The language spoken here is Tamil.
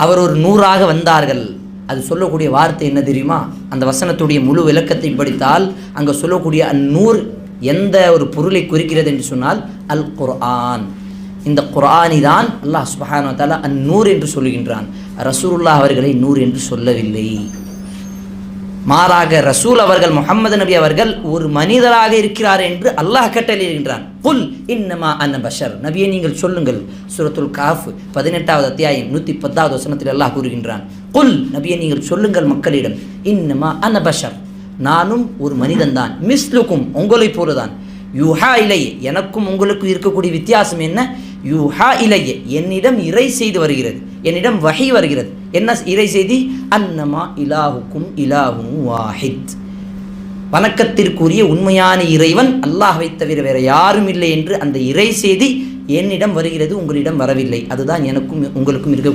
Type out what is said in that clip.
அவர் ஒரு நூறாக வந்தார்கள். அது சொல்லக்கூடிய வார்த்தை என்ன தெரியுமா? அந்த வசனத்துடைய முழு விளக்கத்தை படித்தால் அங்கே சொல்லக்கூடிய அந்நூர் எந்த ஒரு பொருளை குறிக்கிறது என்று சொன்னால் அல் குர்ஆன். இந்த குர்ஆனி தான் அல்லாஹ் சுப்ஹானஹு வ தஆலா அந்நூர் என்று சொல்கின்றான். ரசூலுல்லாஹ் அவர்களை நூர் என்று சொல்லவில்லை. மாறாக ரசூல் அவர்கள் முஹம்மது நபி அவர்கள் ஒரு மனிதராக இருக்கிறார் என்று அல்லாஹ் கட்டளையிடுகின்றான். குல் இன்னமா அன பஷர், நபியை நீங்கள் சொல்லுங்கள். சூரத்துல் காஃப் 18வது அத்தியாயம் 110வது வசனத்தில் அல்லாஹ் கூறுகின்றான், குல் நபியை நீங்கள் சொல்லுங்கள் மக்களிடம், இன்னமா அன பஷர், நானும் ஒரு மனிதன் தான், மிஸ்லுக்கும் உங்களை போலதான், யூஹா இலைய, எனக்கும் உங்களுக்கும் இருக்கக்கூடிய வித்தியாசம் என்ன? யூஹா இலைய, என்னிடம் இறை செய்து வருகிறது, என்னிடம் வஹி வருகிறது. என்ன இறை செய்தி? அன்னமா இலாஹுக்கும் இலாஹும் வாஹித், வணக்கத்திற்குரிய உண்மையான இறைவன் அல்லாஹ்வை தவிர வேற யாரும் இல்லை என்று அந்த இறை செய்தி என்னிடம் வருகிறது, உங்களிடம் வரவில்லை. அதுதான் எனக்கும் உங்களுக்கும் இருக்க